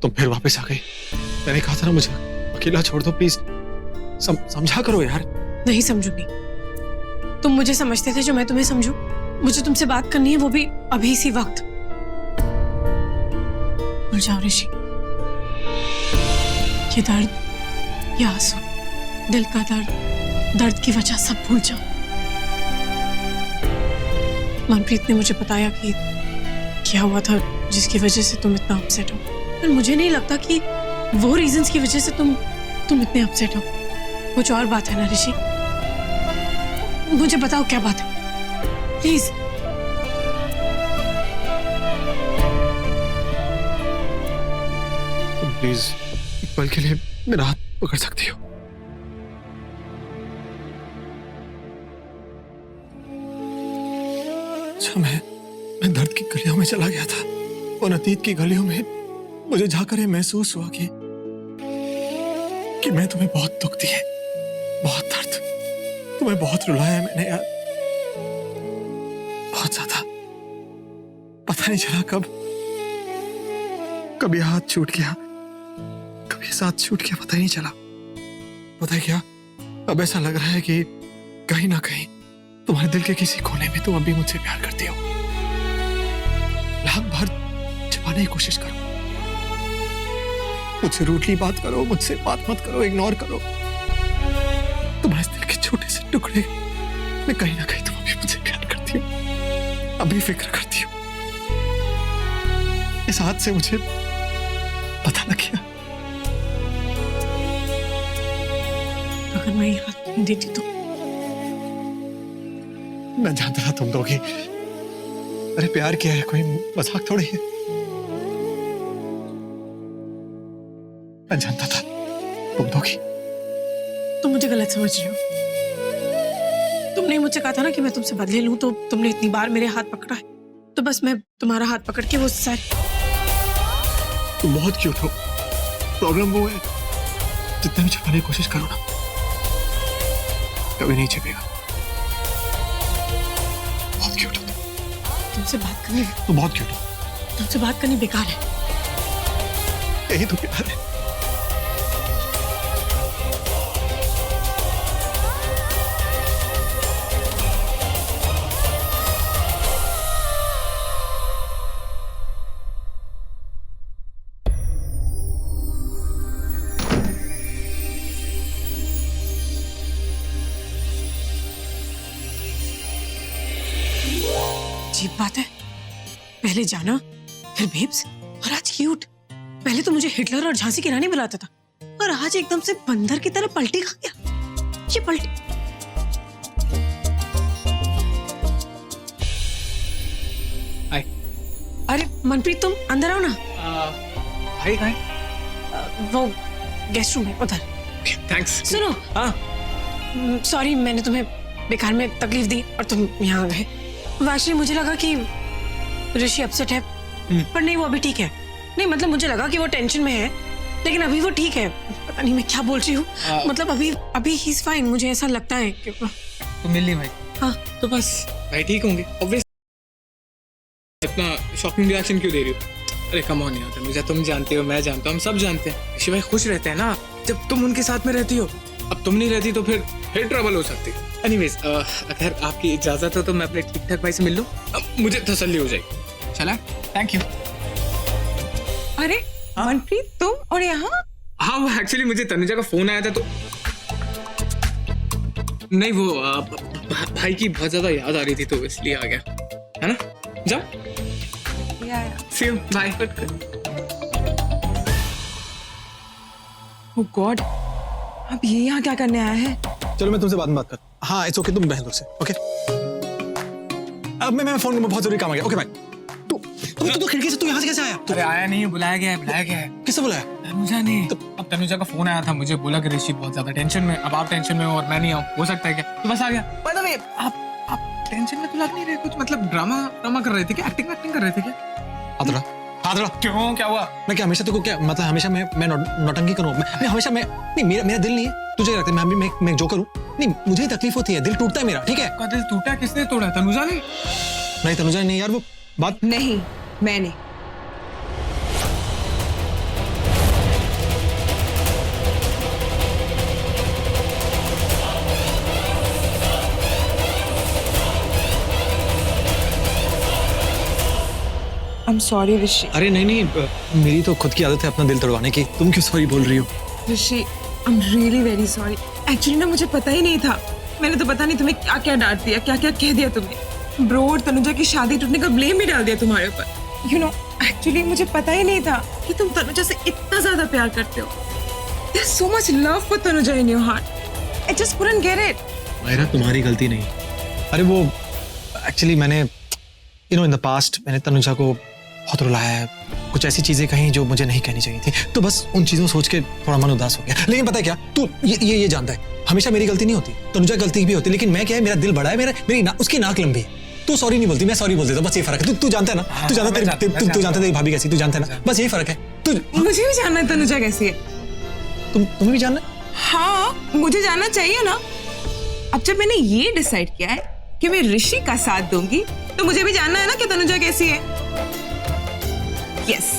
तुम फिर वापस आ गई। मैंने कहा था ना मुझे अकेला छोड़ दो प्लीज, समझा करो यार। नहीं समझूंगी। तुम मुझे समझते थे जो मैं तुम्हें समझूं? मुझे तुमसे बात करनी है, वो भी अभी इसी वक्त। भूल जाओ ऋषि, ये दर्द, ये आंसू, दिल का दर्द, दर्द की वजह सब भूल जाओ। मनप्रीत ने मुझे बताया कि क्या हुआ था जिसकी वजह से तुम इतना अपसेट हो, पर मुझे नहीं लगता कि वो रीजंस की वजह से तुम इतने अपसेट हो। कुछ और बात है ना ऋषि? मुझे बताओ क्या बात है प्लीज। तुम प्लीज एक पल के लिए मेरा हाथ पकड़ सकती हो? अच्छा, मैं दर्द की गलियों में चला गया था, उन अतीत की गलियों में मुझे जाकर ये महसूस हुआ कि मैं तुम्हें बहुत दुख दिए, बहुत दर्द, तुम्हें बहुत रुलाया है मैंने यार, बहुत ज्यादा। पता नहीं चला कब ये हाथ छूट गया, कब ये साथ छूट गया, पता ही नहीं चला। पता है क्या, अब ऐसा लग रहा है कि कहीं ना कहीं तुम्हारे दिल के किसी कोने में तुम अभी मुझसे प्यार करती हो। लाख बार छुपाने की कोशिश करो, मुझसे रूटली बात करो, मुझसे बात मत करो, इग्नोर करो, तुम्हारे दिल के छोटे से टुकड़े में कहीं ना कहीं तुम अभी मुझसे प्यार करती हो, अभी फिक्र करती हो। इस हाथ से मुझे पता लग गया। अगर मैं ये हाथ नहीं देती तो? मैं जानता था तुम दोगी। अरे प्यार किया है, कोई मजाक थोड़ी है। मैं जानता था तुम दोगी। तुम मुझे गलत समझ रहे हो। तुमने मुझसे कहा था ना कि मैं तुमसे बदले लूं, तो तुमने इतनी बार मेरे हाथ पकड़ा है, तो बस मैं तुम्हारा हाथ पकड़ के वो सर। तुम बहुत क्यूट हो। प्रॉब्लम वो है, जितना भी छुपाने की कोशिश करो ना, कभी नहीं छिपेगा। बहुत क्यूट हो तुमसे बात करनी, तुम बहुत क्यूट हो। तुमसे बात करनी बेकार है। यही तो प्यार है। अजीब बात है, पहले जाना, फिर बेब्स, और आज क्यूट। पहले तो मुझे हिटलर और झांसी की रानी बुलाता था, और आज एकदम से बंदर की तरह पलटी खा गया। ये पलटी। हाय। अरे मनप्रीत, तुम अंदर आओ ना। भाई कहाँ है? वो गेस्ट रूम है उधर। थैंक्स। सुनो, हाँ सॉरी मैंने तुम्हें बेकार में तकलीफ दी और तुम यहाँ आ गए। एक्चुअली मुझे लगा कि ऋषि अपसेट है, पर नहीं, वो अभी ठीक है। नहीं मतलब मुझे लगा कि वो टेंशन में है, लेकिन अभी वो ठीक है। पता नहीं मैं क्या बोल रही हूँ, मतलब अभी ही इज फाइन। मुझे ऐसा लगता है कि तो मिल ली भाई। हाँ तो बस भाई ठीक होंगे ऑब्वियस। इतना शॉकिंग रिएक्शन क्यों दे रही हो? अरे कम ऑन यार, मुझे तुम जानते हो, मैं जानता हूँ, हम सब जानते हैं ऋषि भाई खुश रहते हैं ना जब तुम उनके साथ में रहती हो। अब तुम नहीं रहती तो फिर ट्रबल हो सकती है। एनीवेज, अगर आपकी इजाजत हो तो मैं अपने ठीक ठाक भाई से मिल लूं, मुझे तसल्ली हो जाएगी। चला, थैंक यू। अरे मनप्रीत, तुम और यहाँ? हाँ वो एक्चुअली मुझे तनुजा का फोन आया था, तो नहीं वो भाई की बहुत ज्यादा याद आ रही थी तो इसलिए आ गया, है ना? जाओ, या सी यू, बाय। ओह गॉड, अब ये यहाँ क्या करने आया है? चलो मैं तुमसे बाद में बात कर। हाँ इट्स ओके, तुम बहन लोग से। ओके, अब मैं फोन में बहुत जरूरी काम आ गया। Okay bye. तू खिड़की से, तू यहाँ से कैसे आया? अरे आया नहीं, बुलाया गया है। किससे बुलाया? तनुजा ने। अब तनुजा का फोन आया था, मुझे बोला कि ऋषि बहुत ज्यादा टेंशन में, अब आप टेंशन में हो और मैं नहीं आऊँ, हो सकता है क्या? तो बस आ गया। बाय द वे, आप टेंशन में तो लग नहीं रहे, कुछ मतलब ड्रामा कर रहे थे क्या? एक्टिंग कर रहे थे क्या? आदरा क्यों, क्या हुआ? मैं क्या हमेशा तुमको क्या मतलब हमेशा मैं नौटंकी करूँ? मैं हमेशा नहीं, मेरा दिल नहीं है, तुझे लगता है मैं जो करूँ? नहीं, मुझे तकलीफ होती है, दिल टूटता है मेरा, ठीक है? आपका दिल टूटा? किसने तोड़ा? तनुजा ने? नहीं तनुजा नहीं यार, वो बात नहीं, मैंने। I'm sorry, ऋषि. अरे नहीं नहीं, मेरी तो खुद की आदत है अपना दिल तोड़वाने की. तुम क्यों सॉरी बोल रही हो? ऋषि, I'm really very sorry. Actually ना मुझे पता ही नहीं था. मैंने तो पता नहीं तुम्हें क्या क्या डांट दिया, क्या क्या कह दिया तुमने. ब्रो और तनुजा की शादी टूटने का ब्लेम भी डाल दिया तुम्हारे ऊपर. You know, actually मुझे पता ही नहीं था कि तुम तनुजा से इतना ज्यादा प्यार करते हो. There's so much love for Tanuja in your heart. I just couldn't get it. Myra, तुम्हारी गलती नहीं. अरे वो एक्चुअली मैंने इन द पास्ट मैंने तनुजा को बहुत रुलाया है. कुछ ऐसी चीजें कही जो मुझे नहीं कहनी चाहिए थी, तो बस उन चीजों सोच के थोड़ा मन उदास हो गया. लेकिन पता है क्या, तू ये जानता है हमेशा मेरी गलती नहीं होती, तनुजा की गलती भी होती है. लेकिन मैं क्या है, मेरा दिल बड़ा है, मेरी उसकी नाक लंबी है. तू सॉरी नहीं बोलती, मैं सॉरी बोल देता हूं. बस ये फर्क है. तू जानता है ना, तू जानता है तेरी भाभी कैसी, तू जानता है ना. बस यही फर्क है. तू मुझे भी जानना है तनुजा कैसी है. तुम्हें भी जानना है? हाँ, मुझे जानना चाहिए ना. अब जब मैंने ये डिसाइड किया है कि मैं ऋषि का साथ दूंगी, तो मुझे भी जानना है ना कि तनुजा कैसी है. यस,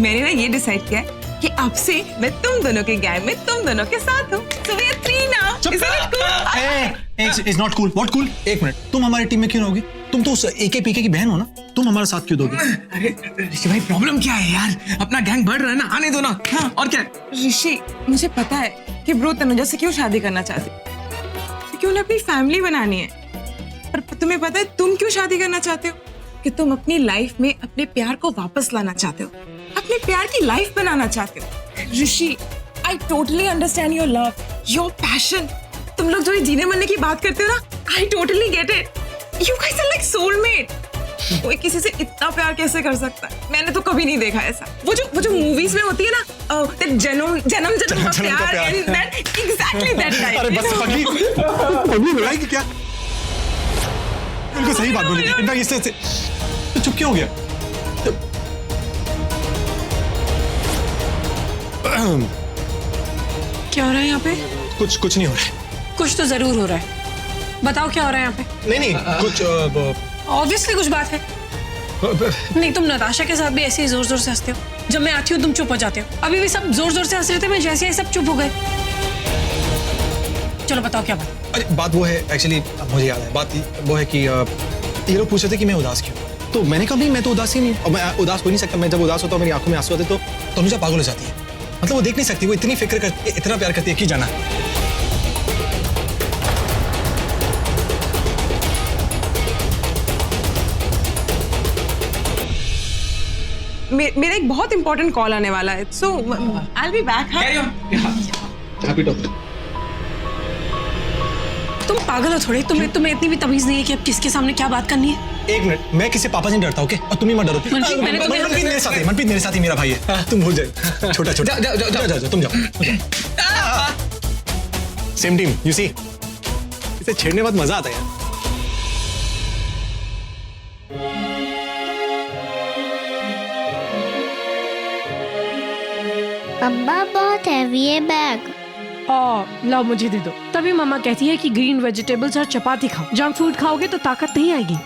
मैंने ना ये डिसाइड किया है कि अब से मैं तुम दोनों के गैंग में तुम दोनों के साथ हूँ. So we are three now. Isn't it cool? It's not cool. What cool? एक मिनट, तुम हमारी टीम में क्यों रहोगी? तुम तो उस एके पीके की बहन हो ना, तुम हमारा साथ क्यों दोगे? अरे ऋषि भाई, प्रॉब्लम क्या है यार? अपना गैंग बढ़ रहा है ना, आने दो ना. हाँ, और क्या? ऋषि, मुझे पता है कि ब्रो तनुजा से क्यों शादी करना चाहती, क्योंकि उन्हें अपनी फैमिली बनानी है. पर तुम्हें पता है तुम क्यों शादी करना चाहते हो? कि तुम अपनी लाइफ में अपने प्यार को वापस लाना चाहते हो, अपने प्यार की लाइफ बनाना चाहते हो. Rishi, I totally understand your love, your passion. तुम लोग जो ये जीने मरने की बात करते हो ना, I totally get it. You guys are like soulmate. कोई किसी से इतना प्यार कैसे कर सकता है? मैंने तो कभी नहीं देखा ऐसा. वो जो मूवीज में होती है ना, जन्म जन्म का प्यार, एग्जैक्टली दैट टाइप. अरे बस पगली लड़ाई की क्या? बिल्कुल सही बात बोली. इनफैक्ट इससे तो चुप क्यों हो गया? क्या हो रहा है यहाँ पे? कुछ नहीं हो रहा है. कुछ तो जरूर हो रहा है. बताओ क्या हो रहा है यहाँ पे? नहीं कुछ ऑब्वियसली कुछ बात है. नहीं, तुम नताशा के साथ भी ऐसे ही जोर जोर से हंसते हो. जब मैं आती हूँ तुम चुप हो जाते हो. अभी भी सब जोर जोर से हंस रहे थे, मैं जैसे ही सब चुप हो गए. चलो बताओ क्या बात. अरे बात वो है, एक्चुअली मुझे याद है. बात वो है कि ये लोग पूछ रहे थे कि मैं उदास क्यों. तो मैंने कहा नहीं, मैं तो उदास ही नहीं. और मैं उदास हो नहीं सकता. मैं जब उदास होता हूँ मेरी आंखों में आंसू आते तो तनुजा पागल हो जाती है. मतलब वो देख नहीं सकती, वो इतनी फिक्र करती है, इतना प्यार करती है कि जाना. मेरा एक बहुत इंपॉर्टेंट कॉल आने वाला है. So I will be back. Carry on. Happy talk. तुम पागल हो थोड़े. तुम्हें इतनी भी तमीज नहीं है कि अब किसके सामने क्या बात करनी है. एक मिनट, मैं किसी पापा से नहीं डरता. ओके, और तुम ही मत डरो. मनप्रीत, मैंने तुम्हें- मनप्रीत मेरे साथ ही मेरा भाई है. तुम भूल जाओ. छोटा जाओ, तुम जाओ. Same team. यू सी, इसे छेड़ने बाद मजा आता है यार. मम्मा बहुत हैवी है बैग. लाओ मुझे दे दो. तभी मम्मा कहती है कि ग्रीन वेजिटेबल्स और चपाती खाओ. जंक फूड खाओगे तो ताकत नहीं आएगी.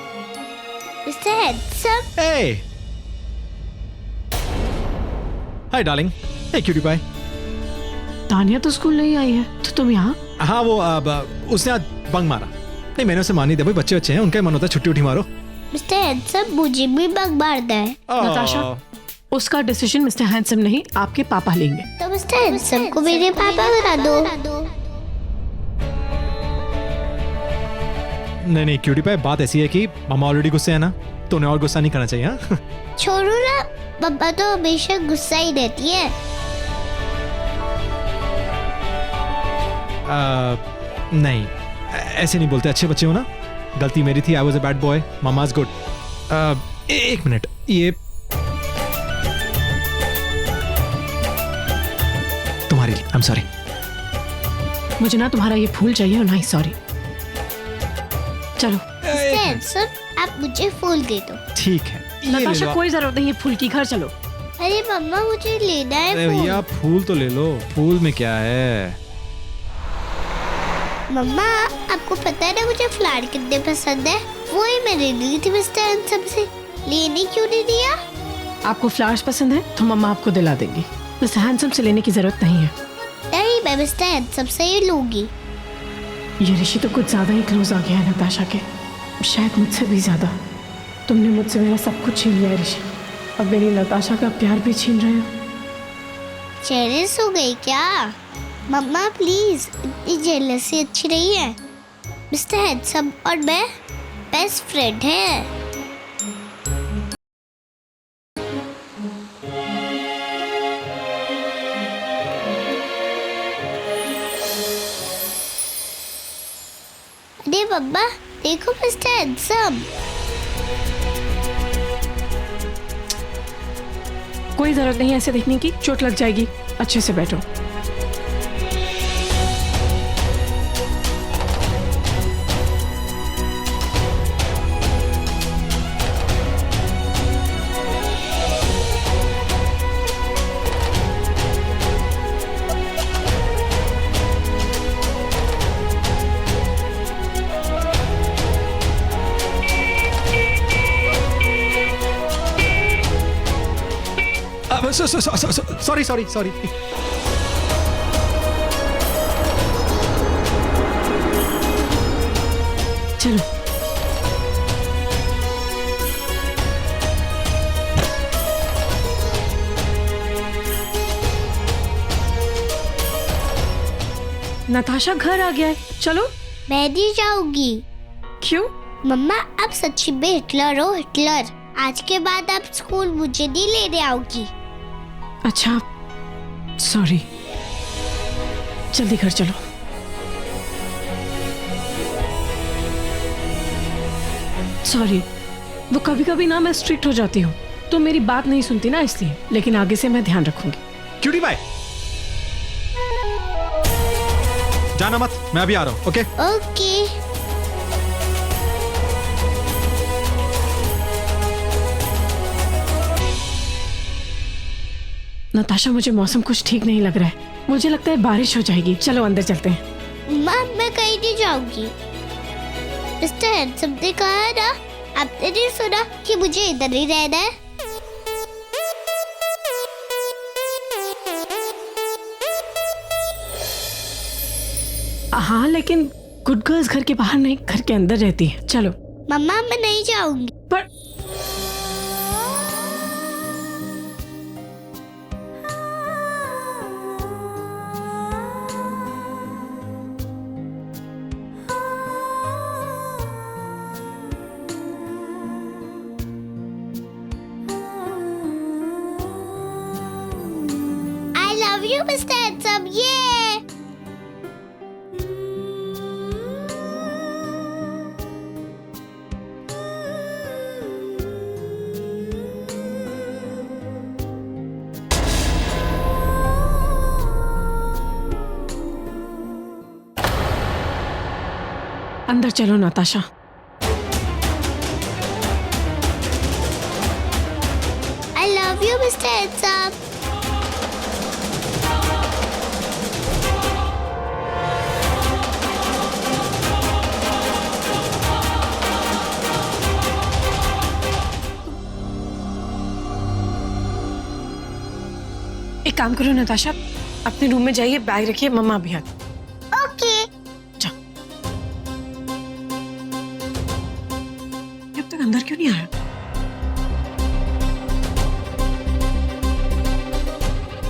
Mister handsome. Hey. Hi darling. Hey cutie pie. Tania तो स्कूल नहीं आई है, तो तुम यहाँ? हाँ वो उसने आज बंक मारा. नहीं, मैंने उसे मान नहीं दिया. भाई बच्चे हैं, उनका ही मन होता है छुट्टी उठी मारो. मिस्टर हैंडसम, मुझे भी बग मारना है. नताशा, उसका डिसीजन मिस्टर हैंडसम नहीं, आपके पापा लेंगे. तो मिस्टर हैंडसम को मेरे पापा बना दो. नहीं क्यूटी पाई, बात ऐसी है कि मामा ऑलरेडी गुस्से है ना, तो उन्हें और गुस्सा नहीं करना चाहिए. हाँ छोड़ो ना, मम्मा तो हमेशा गुस्सा ही रहती है. नहीं, ऐसे नहीं बोलते. अच्छे बच्चे हो ना. गलती मेरी थी. I was a bad boy. Mama's good. एक मिनट, ये तुम्हारे लिए. I am sorry. मुझे ना तुम्हारा ये फूल चाहिए और ना ही सॉरी. चलो. मिस्टर हैंडसम, आप मुझे फूल दे दो. ठीक है. नताशा, कोई जरूरत नहीं है फूल की. घर चलो. अरे मम्मा, मुझे लेना है फूल. भैया फूल तो ले लो. फूल में क्या है? मम्मा, आपको पता है ना मुझे फ्लावर कितने पसंद है. वो ही मैंने ली थी मिस्टर हैंडसम से. लेने क्यों नहीं दिया? आपको फ्लावर्स पसंद है तो मम्मा आपको दिला देंगी. मिस्टर हैंडसम से लेने की जरूरत नहीं है. नहीं, मैं मिस्टर हैंडसम से ही लूंगी. ये ऋषि तो कुछ ज्यादा ही क्लोज आ गया है नताशा के. शायद मुझसे भी ज्यादा. तुमने मुझसे मेरा सब कुछ छीन लिया है ऋषि. अब मेरी नताशा का प्यार भी छीन रहे हो। जेलस हो गई क्या? मम्मा प्लीज, इतनी जेलसी अच्छी नहीं है। मिस्टर हैंडसम और मैं बेस्ट फ्रेंड है। अरे मम्मा देखो मिस्टर हैंडसम। कोई जरूरत नहीं ऐसे देखने की, चोट लग जाएगी। अच्छे से बैठो। Sorry sorry sorry. चलो नताशा घर आ गया है, चलो। मैं नहीं जाऊंगी। क्यों? मम्मा अब सच्ची में हिटलर हो, हिटलर। आज के बाद आप स्कूल मुझे नहीं लेने आओगी। अच्छा सॉरी, जल्दी घर चलो। सॉरी, वो कभी कभी ना मैं स्ट्रिक्ट हो जाती हूँ तो मेरी बात नहीं सुनती ना, इसलिए। लेकिन आगे से मैं ध्यान रखूंगी। क्यूटी बाय, जाना मत, मैं अभी आ रहा हूँ। Okay okay. नताशा, मुझे मौसम कुछ ठीक नहीं लग रहा है। मुझे लगता है बारिश हो जाएगी। चलो अंदर चलते हैं। माँ मैं कहीं नहीं जाऊंगी। मिस्टर हैंडसम ने कहा है ना, आपने नहीं सुना कि मुझे इधर ही रहना है? हाँ, लेकिन गुड गर्ल्स घर के बाहर नहीं, घर के अंदर रहती है। चलो। मम्मा मैं नहीं जाऊंगी। पर I love you, Mr. Handsome. Yeah. अंदर चलो Natasha. I love you, Mr. Handsome. एक काम करो नताशा, अपने रूम में जाइए, बैग रखिए, मम्मा भी आती। ओके। जाओ। ये अब तक अंदर क्यों नहीं आया?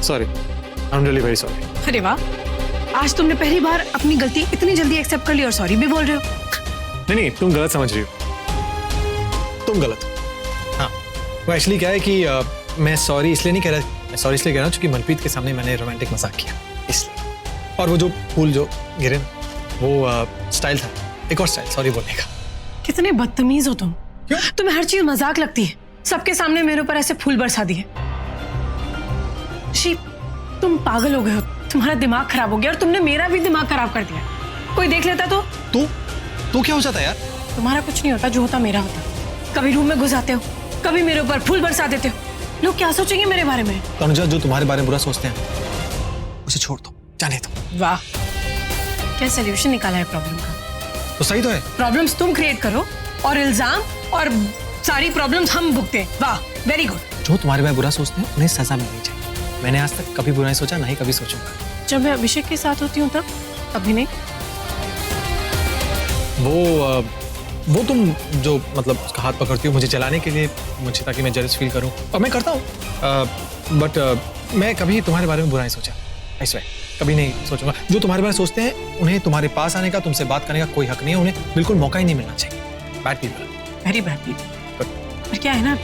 Sorry, I am really very sorry. अरे वाह, आज तुमने पहली बार अपनी गलती इतनी जल्दी एक्सेप्ट कर ली और सॉरी भी बोल रहे हो। नहीं, तुम गलत समझ रही हो। तुम गलत हो। हाँ, वो एक्चुअली क्या है कि मैं सॉरी इसलिए नहीं कह रहा, मैं सॉरी इसलिए कह रहा हूँ क्योंकि मनप्रीत के सामने मैंने रोमांटिक मजाक किया, इसलिए। और वो जो फूल जो गिरे ना, वो स्टाइल था, एक और स्टाइल सॉरी बोलने का। कितने बदतमीज हो तुम। क्यों? तुम्हें हर चीज मजाक लगती है। सबके सामने मेरे ऊपर ऐसे फूल बरसा दिए। शी, तुम पागल हो गए हो, तुम्हारा दिमाग खराब हो गया और तुमने मेरा भी दिमाग खराब कर दिया। कोई देख लेता तो? तू क्या हो जाता यार? तुम्हारा कुछ नहीं होता, जो होता मेरा होता। कभी रूम में घुस आते हो, कभी मेरे ऊपर फूल बरसा देते हो। लोग क्या सोचेंगे मेरे बारे में? तनुजा, जो तुम्हारे बारे में बुरा सोचते हैं उसे छोड़ दो, जाने दो। वाह, क्या सलूशन निकाला है प्रॉब्लम का। तो सही तो है। प्रॉब्लम्स तुम क्रिएट करो और इल्जाम और सारी प्रॉब्लम्स हम भुगते हैं। वाह, वेरी गुड। जो तुम्हारे बारे में बुरा सोचते हैं उन्हें सजा मिलनी चाहिए। मैंने आज तक कभी बुरा नहीं सोचा, ना ही कभी सोचूंगा। जब मैं अभिषेक के साथ होती हूँ तब? अभी नहीं। वो तुम जो मतलब उसका हाथ पकड़ती हो मुझे जलाने के लिए, मुझे ताकि मैं जेलस फील करूं, और मैं करता हूँ, बट मैं कभी तुम्हारे बारे में बुरा नहीं सोचा, आई स्वेयर, कभी नहीं सोचूंगा। जो तुम्हारे बारे में सोचते हैं उन्हें तुम्हारे पास आने का, तुमसे बात करने का कोई हक नहीं है, उन्हें बिल्कुल मौका ही नहीं मिलना चाहिए। Bad people, very bad people. पर क्या है ना,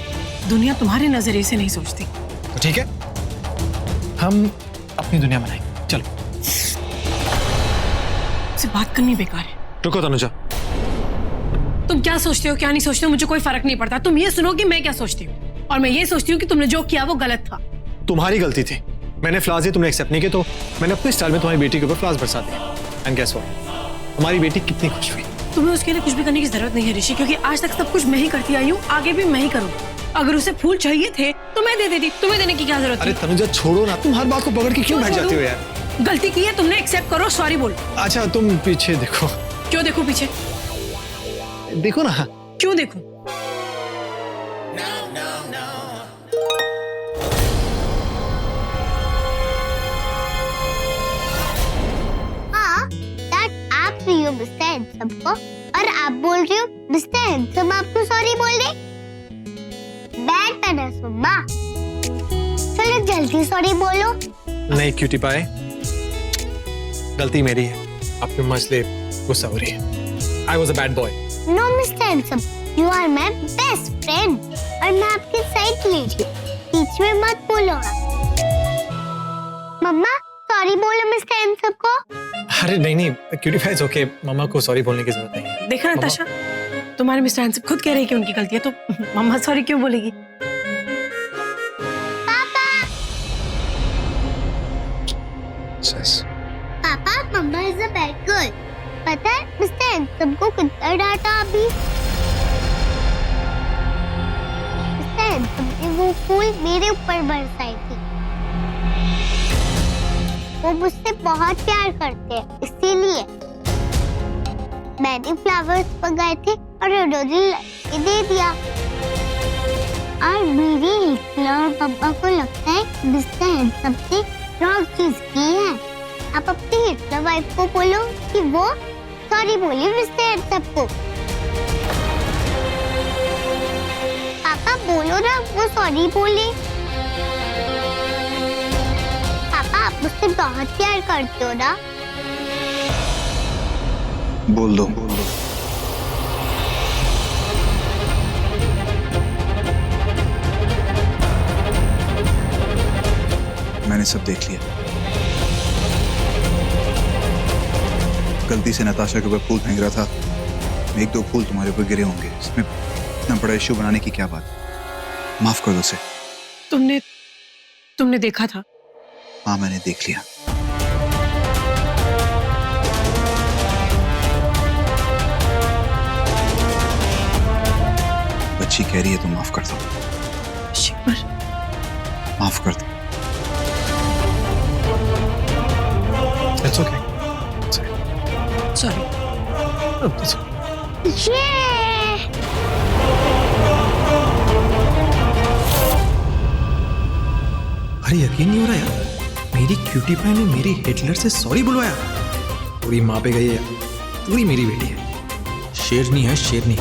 दुनिया तुम्हारे नजरिए से नहीं सोचती। तो ठीक है, हम अपनी दुनिया बनाएंगे, चलो। से बात करनी बेकार है। रुको तनुजा, तुम क्या सोचते हो क्या नहीं सोचते हो मुझे कोई फर्क नहीं पड़ता। तुम ये सुनो कि मैं क्या सोचती हूँ, और मैं ये सोचती हूँ कि तुमने जो किया वो गलत था। तुम्हारी गलती थी, मैंने फ्लावर्स दिए, तुमने एक्सेप्ट नहीं किए, तो मैंने अपने स्टाइल में तुम्हारी बेटी के ऊपर फ्लावर्स बरसा दिए। एंड गेस व्हाट, तुम्हारी बेटी कितनी खुश हुई। तुम्हें उसके लिए कुछ भी करने की जरूरत नहीं है ऋषि, क्योंकि आज तक सब कुछ मैं ही करती आई हूँ, आगे भी मैं ही करूँगी। अगर उसे फूल चाहिए थे तो मैं दे देती, तुम्हें देने की क्या जरूरत अरे थी? तनुजा छोड़ो ना, तुम हर बात को पकड़ के क्यों बैठ जाती हो यार। गलती की है तुमने, एक्सेप्ट करो, सॉरी बोलो। अच्छा तुम पीछे देखो। क्यों देखो पीछे? देखो ना। क्यों देखो? हाँ, दैट आप रही हो मिस्टर हैंडसम को, और आप बोल रही हो मिस्टर हैंडसम आपको सॉरी बोल दे। बैड मैनर्स मम्मा, चलो जल्दी सॉरी बोलो। नहीं क्यूटी पाए, गलती मेरी है, आपकी मसले गुस्सा हो रही है। I was a bad boy. No mister handsome, you are my best friend, और मैं आपकी साइड ले रही हूँ, बीच में मत बोलो आप। मम्मा सॉरी बोलो मिस्टर हैंडसम को। अरे नहीं नहीं क्यूटी पाए, इट्स ओके, मम्मा को सॉरी बोलने की जरूरत नहीं है। देखा नताशा, तुम्हारे मिस्टर हैंडसम खुद कह रहे हैं कि उनकी गलती है, तो मम्मा सॉरी क्यों बोलेगी? पापा मम्मा इज अ बैड गर्ल। पता है मिस्टर हैंडसम को कितना डांटा अभी। मिस्टर हैंडसम ने वो फूल मेरे ऊपर बरसाई थी। वो मुझसे बहुत प्यार करते हैं, इसीलिए मैंने फ्लावर्स मंगाए थे और उन्होंने लाके दे दिया। और मेरी हिटलर और पापा को लगता है कि मिस्टर हैंडसम ने रॉन्ग चीज की है। आप अपनी हिटलर वाइफ को बोलो कि वो सॉरी बोले मिस्टर हैंडसम को। पापा बोलो ना वो सॉरी बोले। पापा आप मुझसे बहुत प्यार करते हो ना। बोल दो। मैंने सब देख लिया। गलती से नताशा के ऊपर फूल फेंक रहा था, एक दो फूल तुम्हारे ऊपर गिरे होंगे, इसमें इतना बड़ा इश्यू बनाने की क्या बात। माफ कर दो उसे। तुमने देखा था? हाँ मैंने देख लिया। बच्ची कह रही है तो माफ कर दो। शिवर, माफ कर दो। It's okay. सॉरी। अरे यकीन नहीं हो रहा यार, मेरी क्यूटी पाई ने मेरी हिटलर से सॉरी बुलवाया। पूरी माँ पे गई है, पूरी मेरी बेटी है। शेरनी है शेरनी।